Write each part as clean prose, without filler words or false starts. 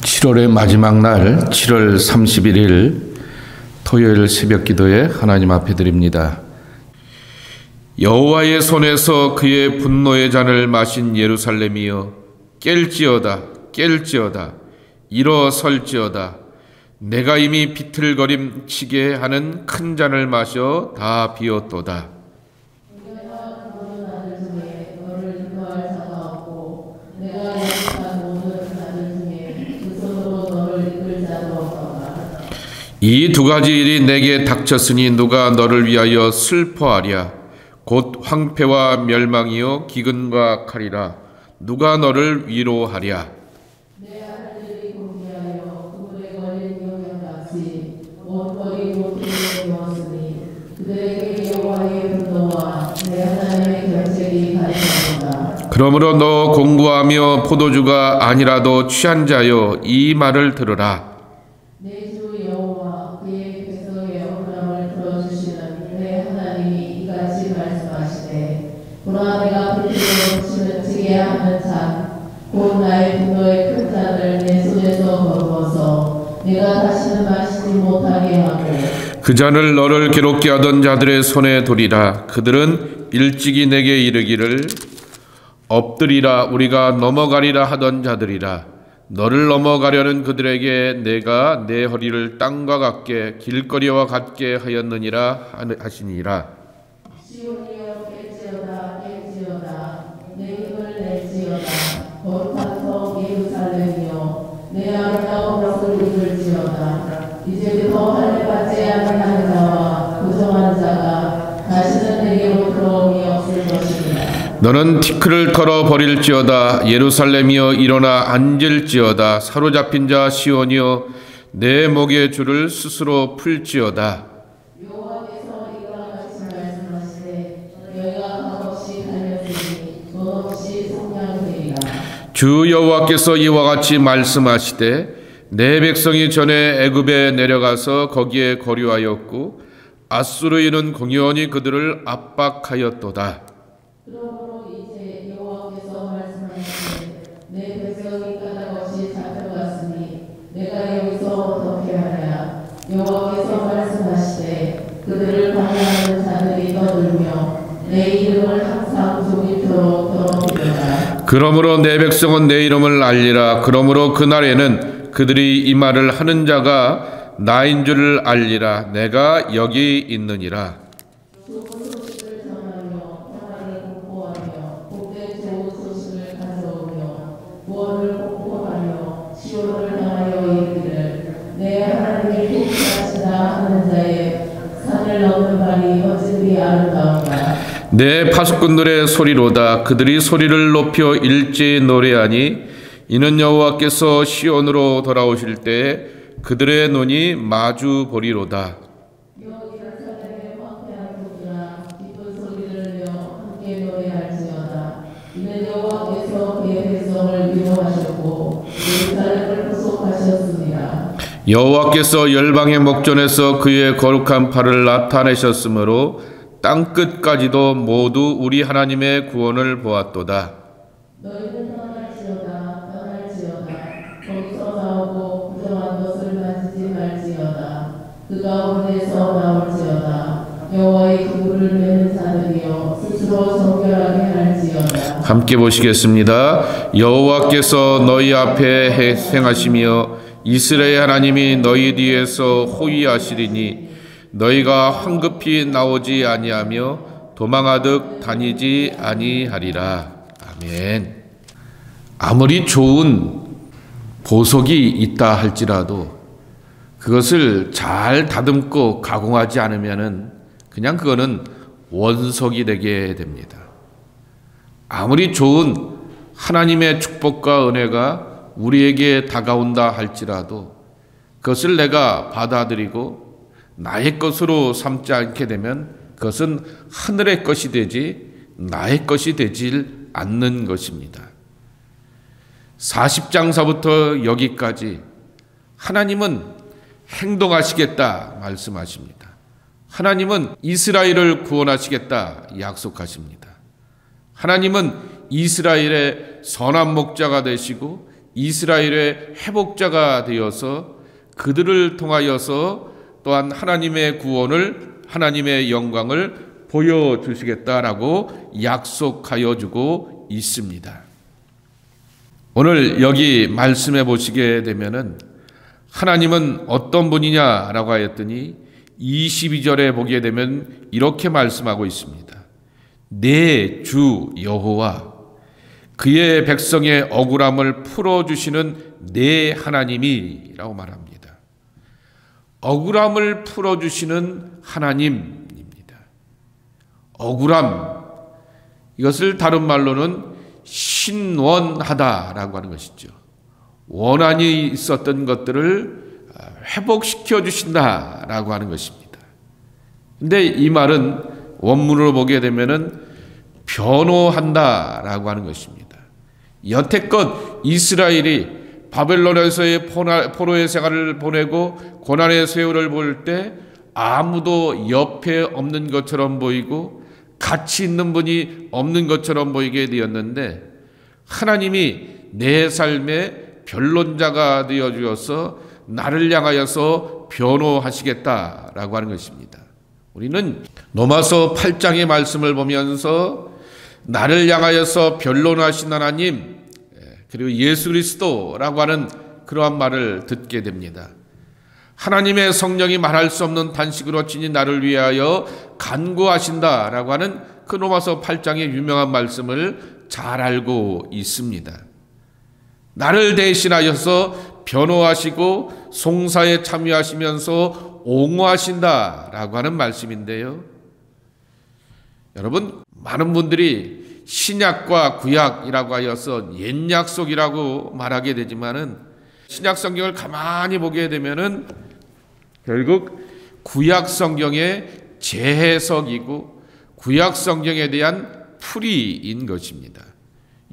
7월의 마지막 날 7월 31일 토요일 새벽 기도에 하나님 앞에 드립니다. 여호와의 손에서 그의 분노의 잔을 마신 예루살렘이여 깰지어다 깰지어다 일어설지어다 내가 이미 비틀거림치게 하는 큰 잔을 마셔 다 비웠도다. 이 두 가지 일이 내게 닥쳤으니 누가 너를 위하여 슬퍼하랴. 곧 황폐와 멸망이요 기근과 칼이라. 누가 너를 위로하랴. 내 아들들이 공개하여 그물에 걸린 용양같이 옷걸이 모퉁이에 누웠으니 그들에게 여호와의 분노와 내 하나님의 결책이 가리켰도다. 그러므로 너 공부하며 포도주가 아니라도 취한 자여 이 말을 들으라. 내 주 여호와 그의 백성의 억울함을 들어주시는 내 하나님이 이같이 말씀하시되 보라 내가 불길로 치게 하는 잔 곧 나의 분노의 큰 잔을 내 손에서 거두어서 내가 다시는 마시지 못하게 하고 그 잔을 너를 괴롭게 하던 자들의 손에 두리라. 그들은 일찍이 내게 이르기를 엎드리라 우리가 넘어가리라 하던 자들이라. 너를 넘어가려는 그들에게 내가 내 허리를 땅과 같게 길거리와 같게 하였느니라 하시니라. 시온이여 깰지어다 깰지어다 내 힘을 낼지어다 거룩한 성 예루살렘이여 내 아름다운 것을 입을지어다. 이제부터 할례받지 아니하는 자와 부정한 자가 다시는 내게로 들어옴이 없을 것이니라. 너는 티끌을 털어 버릴지어다. 예루살렘이여 일어나 앉을지어다. 사로잡힌 자 시온이여 내 목의 줄을 스스로 풀지어다. 여호와께서 이와 같이 말씀하시되 너희가 값없이 달렸으니 돈 없이 속량되리라. 주 여호와께서 이와 같이 말씀하시되 내 백성이 전에 애굽에 내려가서 거기에 거류하였고 아수르인은 공연히 그들을 압박하였도다. 그러므로 이제 여호와께서 말씀하시되 내 백성이 까닭없이 잡혀갔으니 내가 여기서 어떻게 하랴. 여호와께서 말씀하시되 그들을 방해하는 자들이 떠들며 내 이름을 항상 종일토록 더럽히리라. 그러므로 내 백성은 내 이름을 알리라. 그러므로 그날에는 그들이 이 말을 하는 자가 나인 줄을 알리라. 내가 여기 있느니라. 좋은 소식을 전하며 평화를 공포하며 복된 좋은 소식을 가져오며 구원을 공포하며 시온을 향하여 이르기를 내 하나님이 복하시다 하는 자의 산을 넘는 발이 어찌 아름다운가. 내 파수꾼들의 소리로다. 그들이 소리를 높여 일제히 노래하니 이는 여호와께서 시온으로 돌아오실 때 그들의 눈이 마주 보리로다. 예루살렘의 황폐한 곳이라 기쁜 소리를 내어 함께 노래할지어다. 이는 여호와께서 그의 백성을 위로하셨고 예루살렘을 구속하셨습니다. 여호와께서 열방의 목전에서 그의 거룩한 팔을 나타내셨으므로 땅 끝까지도 모두 우리 하나님의 구원을 보았도다. 너희는 떠날지어다 떠날지어다 거기서 나오고 부정한 것을 만지지 말지어다. 그 가운데서 나올지어다. 여호와의 기구를 매는 자들이여 스스로 정결하게 할지어다. 함께 보시겠습니다. 여호와께서 너희 앞에 행하시며 이스라엘 하나님이 너희 뒤에서 호위하시리니 너희가 황급히 나오지 아니하며 도망하듯 다니지 아니하리라. 아멘. 아무리 좋은 보석이 있다 할지라도 그것을 잘 다듬고 가공하지 않으면은 그냥 그거는 원석이 되게 됩니다. 아무리 좋은 하나님의 축복과 은혜가 우리에게 다가온다 할지라도 그것을 내가 받아들이고 나의 것으로 삼지 않게 되면 그것은 하늘의 것이 되지 나의 것이 되질 않는 것입니다. 40장서부터 여기까지 하나님은 행동하시겠다 말씀하십니다. 하나님은 이스라엘을 구원하시겠다 약속하십니다. 하나님은 이스라엘의 선한 목자가 되시고 이스라엘의 회복자가 되어서 그들을 통하여서 또한 하나님의 구원을, 하나님의 영광을 보여주시겠다라고 약속하여 주고 있습니다. 오늘 여기 말씀해 보시게 되면은 하나님은 어떤 분이냐라고 하였더니 22절에 보게 되면 이렇게 말씀하고 있습니다. 내 주 여호와, 그의 백성의 억울함을 풀어주시는 내 하나님이라고 말합니다. 억울함을 풀어주시는 하나님입니다. 억울함, 이것을 다른 말로는 신원하다라고 하는 것이죠. 원한이 있었던 것들을 회복시켜 주신다라고 하는 것입니다. 근데 이 말은 원문으로 보게 되면은 변호한다라고 하는 것입니다. 여태껏 이스라엘이 바벨론에서의 포로의 생활을 보내고 고난의 세월을 볼 때 아무도 옆에 없는 것처럼 보이고 가치 있는 분이 없는 것처럼 보이게 되었는데, 하나님이 내 삶의 변론자가 되어 주어서 나를 향하여서 변호하시겠다라고 하는 것입니다. 우리는 로마서 8장의 말씀을 보면서 나를 향하여서 변론하신 하나님, 그리고 예수 그리스도라고 하는 그러한 말을 듣게 됩니다. 하나님의 성령이 말할 수 없는 탄식으로 친히 나를 위하여 간구하신다라고 하는 그 로마서 8장의 유명한 말씀을 잘 알고 있습니다. 나를 대신하여서 변호하시고 송사에 참여하시면서 옹호하신다라고 하는 말씀인데요. 여러분, 많은 분들이 신약과 구약이라고 하여서 옛약속이라고 말하게 되지만은 신약 성경을 가만히 보게 되면은 결국 구약 성경의 재해석이고 구약 성경에 대한 풀이인 것입니다.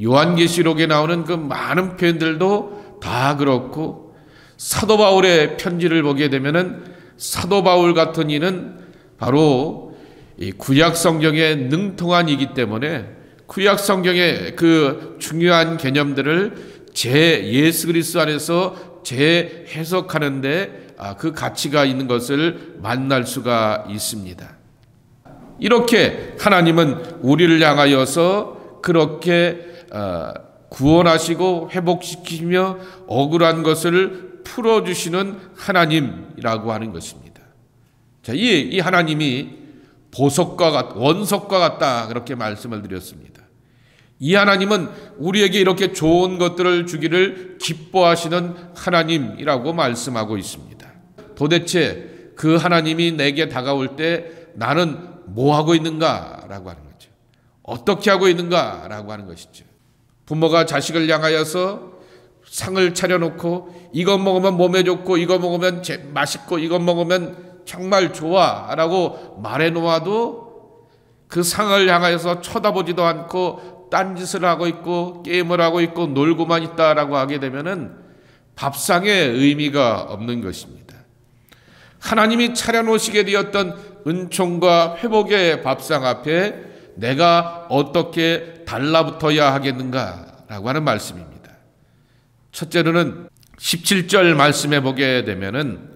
요한계시록에 나오는 그 많은 표현들도 다 그렇고, 사도 바울의 편지를 보게 되면은 사도 바울 같은 이는 바로 이 구약 성경의 능통한 이기 때문에 구약 성경의 그 중요한 개념들을 예수 그리스도 안에서 재해석하는데 그 가치가 있는 것을 만날 수가 있습니다. 이렇게 하나님은 우리를 향하여서 그렇게 구원하시고 회복시키며 억울한 것을 풀어주시는 하나님이라고 하는 것입니다. 자, 이 하나님이 원석과 같다, 그렇게 말씀을 드렸습니다. 이 하나님은 우리에게 이렇게 좋은 것들을 주기를 기뻐하시는 하나님이라고 말씀하고 있습니다. 도대체 그 하나님이 내게 다가올 때 나는 뭐 하고 있는가라고 하는 거죠. 어떻게 하고 있는가라고 하는 것이죠. 부모가 자식을 향하여서 상을 차려놓고 이거 먹으면 몸에 좋고 이거 먹으면 맛있고 이거 먹으면 정말 좋아 라고 말해 놓아도 그 상을 향하여서 쳐다보지도 않고 딴짓을 하고 있고 게임을 하고 있고 놀고만 있다라고 하게 되면은 밥상에 의미가 없는 것입니다. 하나님이 차려놓으시게 되었던 은총과 회복의 밥상 앞에 내가 어떻게 달라붙어야 하겠는가라고 하는 말씀입니다. 첫째로는 17절 말씀해 보게 되면은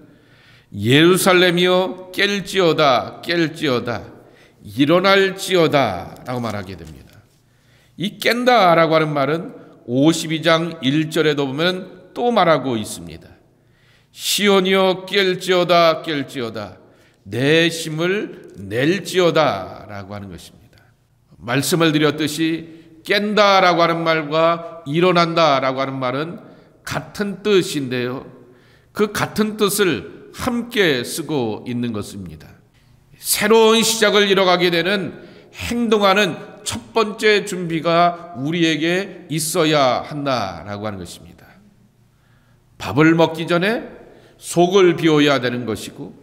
예루살렘이여 깰지어다 깰지어다 일어날지어다 라고 말하게 됩니다. 이 깬다라고 하는 말은 52장 1절에도 보면 또 말하고 있습니다. 시온이여 깰지어다 깰지어다 내 힘을 낼지어다 라고 하는 것입니다. 말씀을 드렸듯이 깬다라고 하는 말과 일어난다라고 하는 말은 같은 뜻인데요, 그 같은 뜻을 함께 쓰고 있는 것입니다. 새로운 시작을 이뤄가게 되는 행동하는 첫 번째 준비가 우리에게 있어야 한다라고 하는 것입니다. 밥을 먹기 전에 속을 비워야 되는 것이고,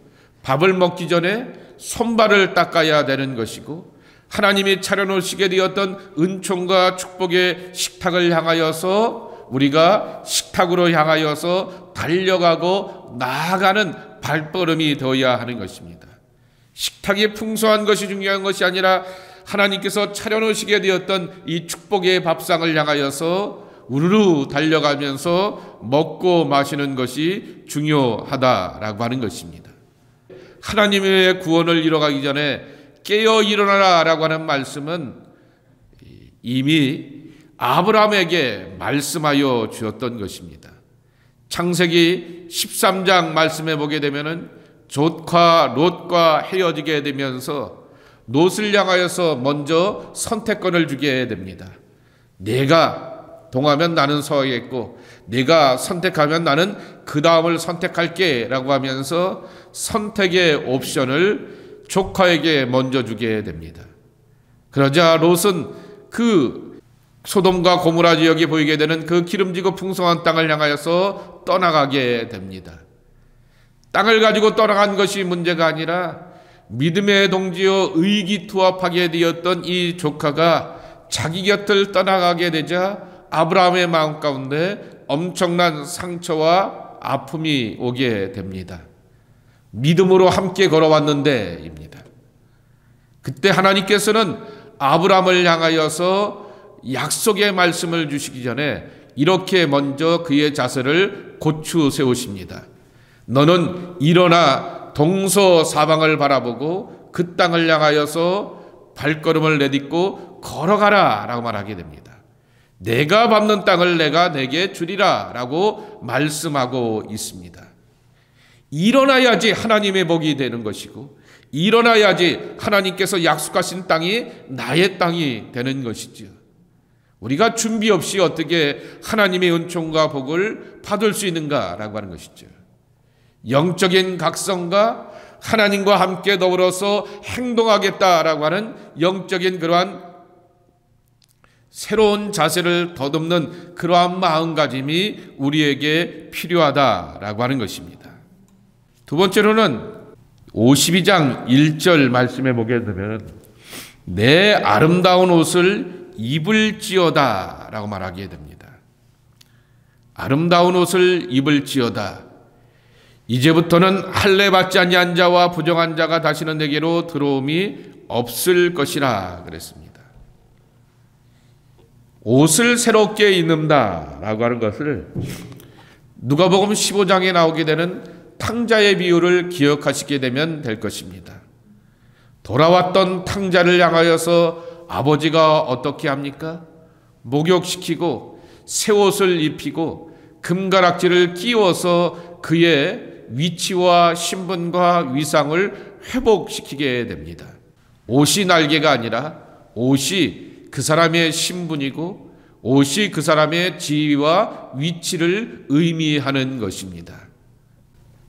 밥을 먹기 전에 손발을 닦아야 되는 것이고, 하나님이 차려놓으시게 되었던 은총과 축복의 식탁을 향하여서 우리가 식탁으로 향하여서 달려가고 나아가는 발걸음이 되어야 하는 것입니다. 식탁이 풍성한 것이 중요한 것이 아니라 하나님께서 차려놓으시게 되었던 이 축복의 밥상을 향하여서 우르르 달려가면서 먹고 마시는 것이 중요하다라고 하는 것입니다. 하나님의 구원을 이뤄가기 전에 깨어 일어나라 라고 하는 말씀은 이미 아브라함에게 말씀하여 주었던 것입니다. 창세기 13장 말씀해 보게 되면은 족과 롯과 헤어지게 되면서 롯을 향하여서 먼저 선택권을 주게 됩니다. 내가 동하면 나는 서하겠고 네가 선택하면 나는 그 다음을 선택할게 라고 하면서 선택의 옵션을 조카에게 먼저 주게 됩니다. 그러자 롯은 그 소돔과 고모라 지역이 보이게 되는 그 기름지고 풍성한 땅을 향하여서 떠나가게 됩니다. 땅을 가지고 떠나간 것이 문제가 아니라 믿음의 동지여 의기투합하게 되었던 이 조카가 자기 곁을 떠나가게 되자 아브라함의 마음 가운데 엄청난 상처와 아픔이 오게 됩니다. 믿음으로 함께 걸어왔는데입니다. 그때 하나님께서는 아브라함을 향하여서 약속의 말씀을 주시기 전에 이렇게 먼저 그의 자세를 고추 세우십니다. 너는 일어나 동서사방을 바라보고 그 땅을 향하여서 발걸음을 내딛고 걸어가라 라고 말하게 됩니다. 내가 밟는 땅을 내가 내게 주리라 라고 말씀하고 있습니다. 일어나야지 하나님의 복이 되는 것이고 일어나야지 하나님께서 약속하신 땅이 나의 땅이 되는 것이죠. 우리가 준비 없이 어떻게 하나님의 은총과 복을 받을 수 있는가라고 하는 것이죠. 영적인 각성과 하나님과 함께 더불어서 행동하겠다라고 하는 영적인 그러한 새로운 자세를 더듬는 그러한 마음가짐이 우리에게 필요하다라고 하는 것입니다. 두 번째로는 52장 1절 말씀해 보게 되면 내 아름다운 옷을 입을지어다 라고 말하게 됩니다. 아름다운 옷을 입을지어다. 이제부터는 할례 받지 아니한 자와 부정한 자가 다시는 내게로 들어옴이 없을 것이라 그랬습니다. 옷을 새롭게 입는다 라고 하는 것을 누가복음 15장에 나오게 되는 탕자의 비유를 기억하시게 되면 될 것입니다. 돌아왔던 탕자를 향하여서 아버지가 어떻게 합니까? 목욕시키고 새 옷을 입히고 금가락지를 끼워서 그의 위치와 신분과 위상을 회복시키게 됩니다. 옷이 날개가 아니라 옷이 그 사람의 신분이고 옷이 그 사람의 지위와 위치를 의미하는 것입니다.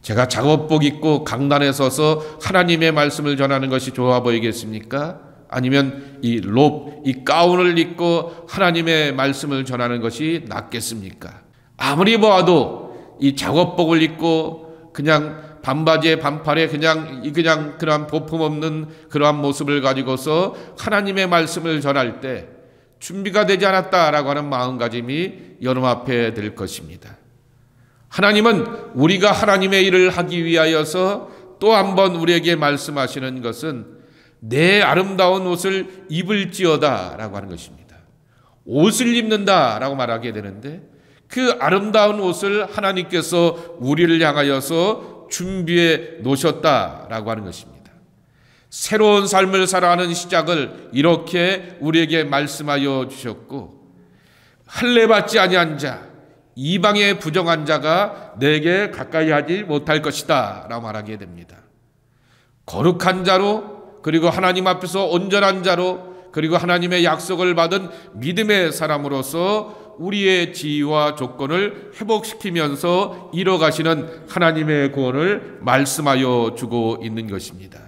제가 작업복 입고 강단에 서서 하나님의 말씀을 전하는 것이 좋아 보이겠습니까? 아니면 이 가운을 입고 하나님의 말씀을 전하는 것이 낫겠습니까? 아무리 보아도 이 작업복을 입고 그냥 반바지에 반팔에 그냥 그러한 보품 없는 그러한 모습을 가지고서 하나님의 말씀을 전할 때 준비가 되지 않았다라고 하는 마음가짐이 여러분 앞에 될 것입니다. 하나님은 우리가 하나님의 일을 하기 위하여서 또 한 번 우리에게 말씀하시는 것은 내 아름다운 옷을 입을지어다 라고 하는 것입니다. 옷을 입는다 라고 말하게 되는데 그 아름다운 옷을 하나님께서 우리를 향하여서 준비해 놓으셨다라고 하는 것입니다. 새로운 삶을 살아가는 시작을 이렇게 우리에게 말씀하여 주셨고 할례 받지 아니한 자 이방의 부정한 자가 내게 가까이 하지 못할 것이다 라고 말하게 됩니다. 거룩한 자로 그리고 하나님 앞에서 온전한 자로 그리고 하나님의 약속을 받은 믿음의 사람으로서 우리의 지위와 조건을 회복시키면서 이뤄가시는 하나님의 구원을 말씀하여 주고 있는 것입니다.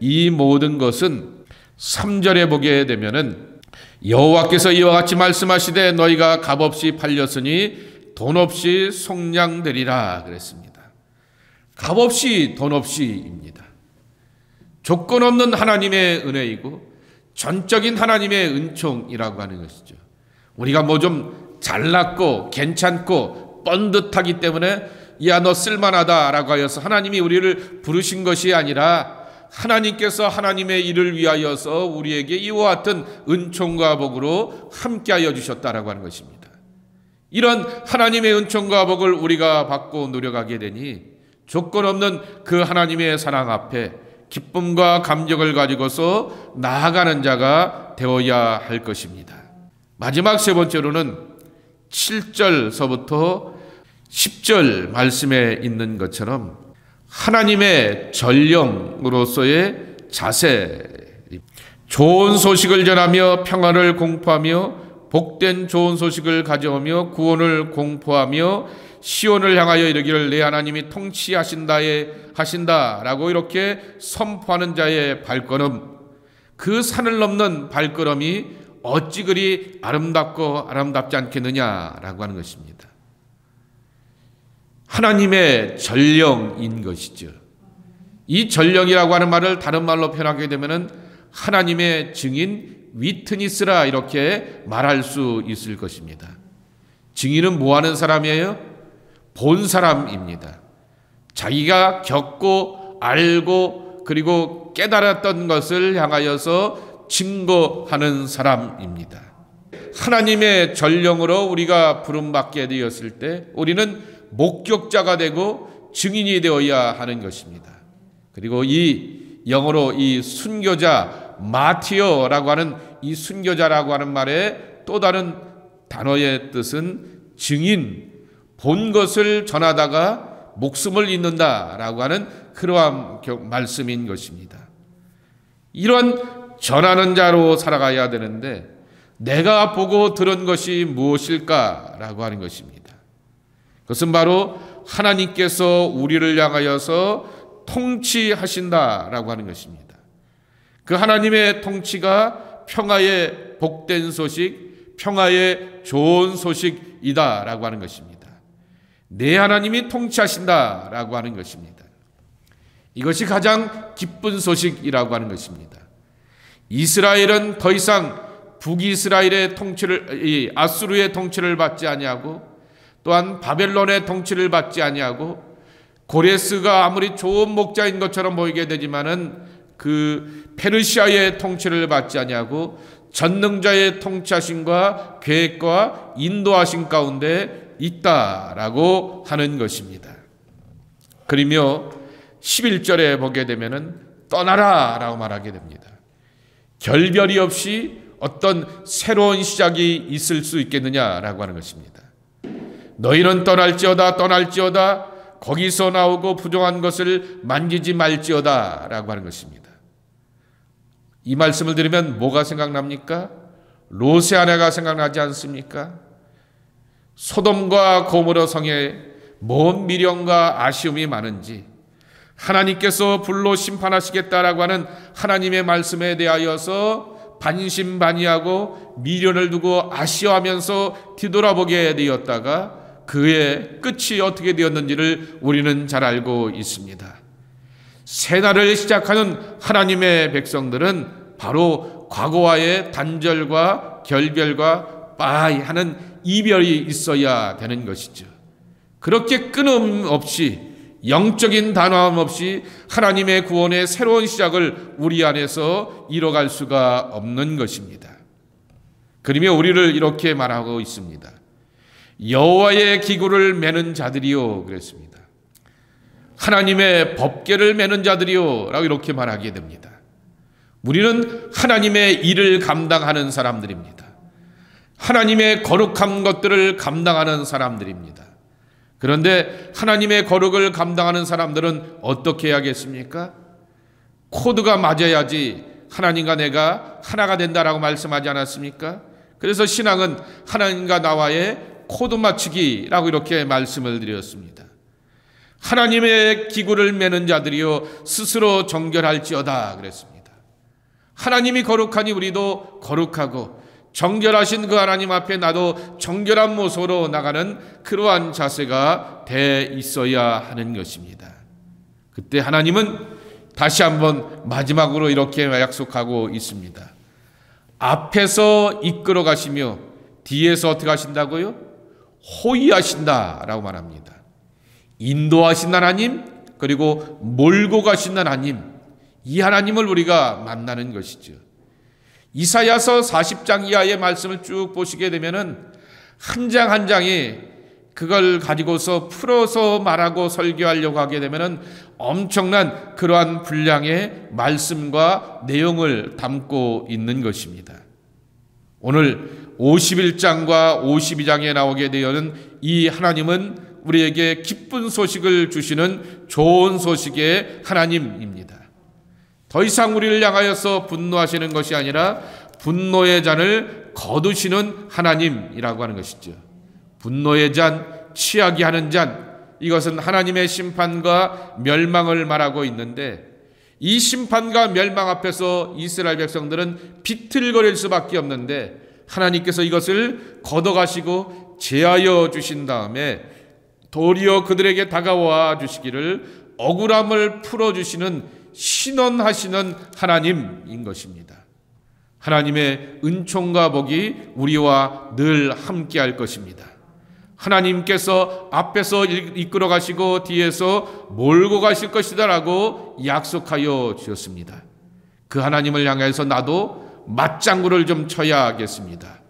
이 모든 것은 3절에 보게 되면은 여호와께서 이와 같이 말씀하시되 너희가 값없이 팔렸으니 돈 없이 속량되리라 그랬습니다. 값없이 돈 없이입니다. 조건 없는 하나님의 은혜이고 전적인 하나님의 은총이라고 하는 것이죠. 우리가 뭐 좀 잘났고 괜찮고 뻔듯하기 때문에 야 너 쓸만하다라고 하여서 하나님이 우리를 부르신 것이 아니라 하나님께서 하나님의 일을 위하여서 우리에게 이와 같은 은총과 복으로 함께하여 주셨다라고 하는 것입니다. 이런 하나님의 은총과 복을 우리가 받고 누려가게 되니 조건 없는 그 하나님의 사랑 앞에 기쁨과 감격을 가지고서 나아가는 자가 되어야 할 것입니다. 마지막 세 번째로는 7절서부터 10절 말씀에 있는 것처럼 하나님의 전령으로서의 자세, 좋은 소식을 전하며 평화를 공포하며 복된 좋은 소식을 가져오며 구원을 공포하며 시온을 향하여 이르기를 내 하나님이 통치하신다라고 이렇게 선포하는 자의 발걸음, 그 산을 넘는 발걸음이 어찌 그리 아름답고 아름답지 않겠느냐라고 하는 것입니다. 하나님의 전령인 것이죠. 이 전령이라고 하는 말을 다른 말로 표현하게 되면은 하나님의 증인 위트니스라 이렇게 말할 수 있을 것입니다. 증인은 뭐 하는 사람이에요? 본 사람입니다. 자기가 겪고 알고 그리고 깨달았던 것을 향하여서 증거하는 사람입니다. 하나님의 전령으로 우리가 부름받게 되었을 때 우리는 목격자가 되고 증인이 되어야 하는 것입니다. 그리고 이 영어로 이 순교자 마티어라고 하는 이 순교자라고 하는 말의 또 다른 단어의 뜻은 증인, 본 것을 전하다가 목숨을 잇는다라고 하는 그러한 말씀인 것입니다. 이런 전하는 자로 살아가야 되는데 내가 보고 들은 것이 무엇일까라고 하는 것입니다. 그것은 바로 하나님께서 우리를 향하여서 통치하신다라고 하는 것입니다. 그 하나님의 통치가 평화의 복된 소식, 평화의 좋은 소식이다라고 하는 것입니다. 내 하나님이 통치하신다라고 하는 것입니다. 이것이 가장 기쁜 소식이라고 하는 것입니다. 이스라엘은 더 이상 북이스라엘의 통치를, 아수르의 통치를 받지 아니하고 또한 바벨론의 통치를 받지 아니하고 고레스가 아무리 좋은 목자인 것처럼 보이게 되지만은 그 페르시아의 통치를 받지 아니하고 전능자의 통치하심과 계획과 인도하심 가운데 있다라고 하는 것입니다. 그러며 11절에 보게 되면은 떠나라라고 말하게 됩니다. 결별이 없이 어떤 새로운 시작이 있을 수 있겠느냐라고 하는 것입니다. 너희는 떠날지어다 거기서 나오고 부정한 것을 만지지 말지어다라고 하는 것입니다. 이 말씀을 들으면 뭐가 생각납니까? 롯의 아내가 생각나지 않습니까? 소돔과 고모라 성에 뭔 미련과 아쉬움이 많은지 하나님께서 불로 심판하시겠다라고 하는 하나님의 말씀에 대하여서 반신반의하고 미련을 두고 아쉬워하면서 뒤돌아보게 되었다가 그의 끝이 어떻게 되었는지를 우리는 잘 알고 있습니다. 새날을 시작하는 하나님의 백성들은 바로 과거와의 단절과 결별과 빠이 하는 이별이 있어야 되는 것이죠. 그렇게 끊임없이 영적인 단호함 없이 하나님의 구원의 새로운 시작을 우리 안에서 이뤄갈 수가 없는 것입니다. 그러며 우리를 이렇게 말하고 있습니다. 여호와의 기구를 매는 자들이요 그랬습니다. 하나님의 법궤를 매는 자들이요 라고 이렇게 말하게 됩니다. 우리는 하나님의 일을 감당하는 사람들입니다. 하나님의 거룩한 것들을 감당하는 사람들입니다. 그런데 하나님의 거룩을 감당하는 사람들은 어떻게 해야겠습니까? 코드가 맞아야지 하나님과 내가 하나가 된다라고 말씀하지 않았습니까? 그래서 신앙은 하나님과 나와의 코드 맞추기라고 이렇게 말씀을 드렸습니다. 하나님의 기구를 매는 자들이요 스스로 정결할지어다 그랬습니다. 하나님이 거룩하니 우리도 거룩하고 정결하신 그 하나님 앞에 나도 정결한 모습으로 나가는 그러한 자세가 돼 있어야 하는 것입니다. 그때 하나님은 다시 한번 마지막으로 이렇게 약속하고 있습니다. 앞에서 이끌어 가시며 뒤에서 어떻게 하신다고요? 호위하신다라고 말합니다. 인도하신 하나님 그리고 몰고 가신 하나님, 이 하나님을 우리가 만나는 것이죠. 이사야서 40장 이하의 말씀을 쭉 보시게 되면은 한 장 한 장이 그걸 가지고서 풀어서 말하고 설교하려고 하게 되면은 엄청난 그러한 분량의 말씀과 내용을 담고 있는 것입니다. 오늘 51장과 52장에 나오게 되는 이 하나님은 우리에게 기쁜 소식을 주시는 좋은 소식의 하나님입니다. 더 이상 우리를 향하여서 분노하시는 것이 아니라 분노의 잔을 거두시는 하나님이라고 하는 것이죠. 분노의 잔, 취하게 하는 잔, 이것은 하나님의 심판과 멸망을 말하고 있는데, 이 심판과 멸망 앞에서 이스라엘 백성들은 비틀거릴 수밖에 없는데 하나님께서 이것을 걷어가시고 제하여 주신 다음에 도리어 그들에게 다가와 주시기를 억울함을 풀어주시는 신원하시는 하나님인 것입니다. 하나님의 은총과 복이 우리와 늘 함께할 것입니다. 하나님께서 앞에서 이끌어 가시고 뒤에서 몰고 가실 것이다 라고 약속하여 주셨습니다. 그 하나님을 향해서 나도 맞장구를 좀 쳐야겠습니다.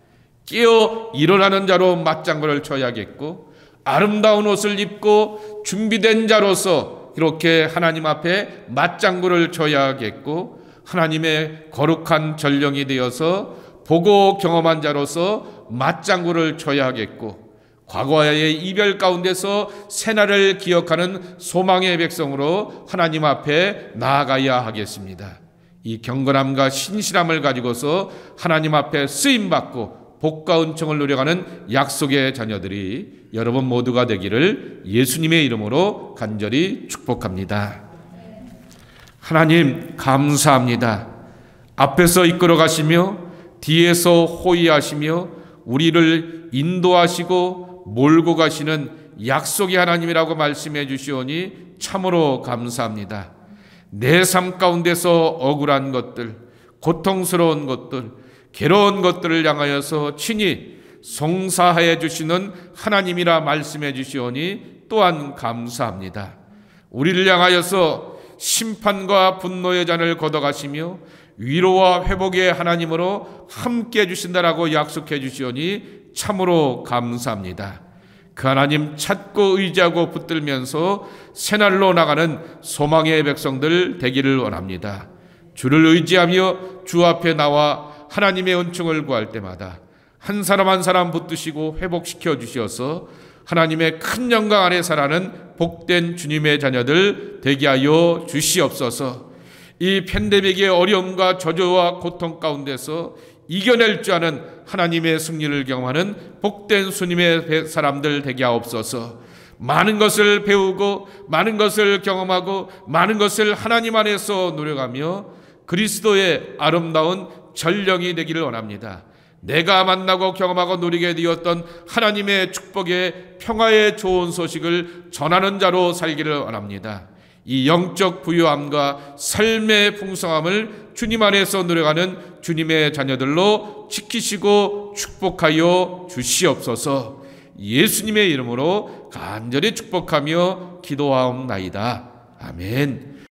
깨어 일어나는 자로 맞장구를 쳐야겠고, 아름다운 옷을 입고 준비된 자로서 그렇게 하나님 앞에 맞장구를 쳐야겠고, 하나님의 거룩한 전령이 되어서 보고 경험한 자로서 맞장구를 쳐야겠고, 과거의 이별 가운데서 새날을 기억하는 소망의 백성으로 하나님 앞에 나아가야 하겠습니다. 이 경건함과 신실함을 가지고서 하나님 앞에 쓰임받고 복과 은총을 누려가는 약속의 자녀들이 여러분 모두가 되기를 예수님의 이름으로 간절히 축복합니다. 하나님 감사합니다. 앞에서 이끌어 가시며 뒤에서 호위하시며 우리를 인도하시고 몰고 가시는 약속의 하나님이라고 말씀해 주시오니 참으로 감사합니다. 내 삶 가운데서 억울한 것들, 고통스러운 것들, 괴로운 것들을 향하여서 친히 송사해 주시는 하나님이라 말씀해 주시오니 또한 감사합니다. 우리를 향하여서 심판과 분노의 잔을 걷어가시며 위로와 회복의 하나님으로 함께 해주신다라고 약속해 주시오니 참으로 감사합니다. 그 하나님 찾고 의지하고 붙들면서 새날로 나가는 소망의 백성들 되기를 원합니다. 주를 의지하며 주 앞에 나와 하나님의 은총을 구할 때마다 한 사람 한 사람 붙드시고 회복시켜 주셔서 하나님의 큰 영광 안에 살아가는 복된 주님의 자녀들 되게 하여 주시옵소서. 이 팬데믹의 어려움과 저주와 고통 가운데서 이겨낼 줄 아는 하나님의 승리를 경험하는 복된 주님의 사람들 되게 하옵소서. 많은 것을 배우고 많은 것을 경험하고 많은 것을 하나님 안에서 누려가며 그리스도의 아름다운 전령이 되기를 원합니다. 내가 만나고 경험하고 누리게 되었던 하나님의 축복의 평화의 좋은 소식을 전하는 자로 살기를 원합니다. 이 영적 부유함과 삶의 풍성함을 주님 안에서 누려가는 주님의 자녀들로 지키시고 축복하여 주시옵소서. 예수님의 이름으로 간절히 축복하며 기도하옵나이다. 아멘.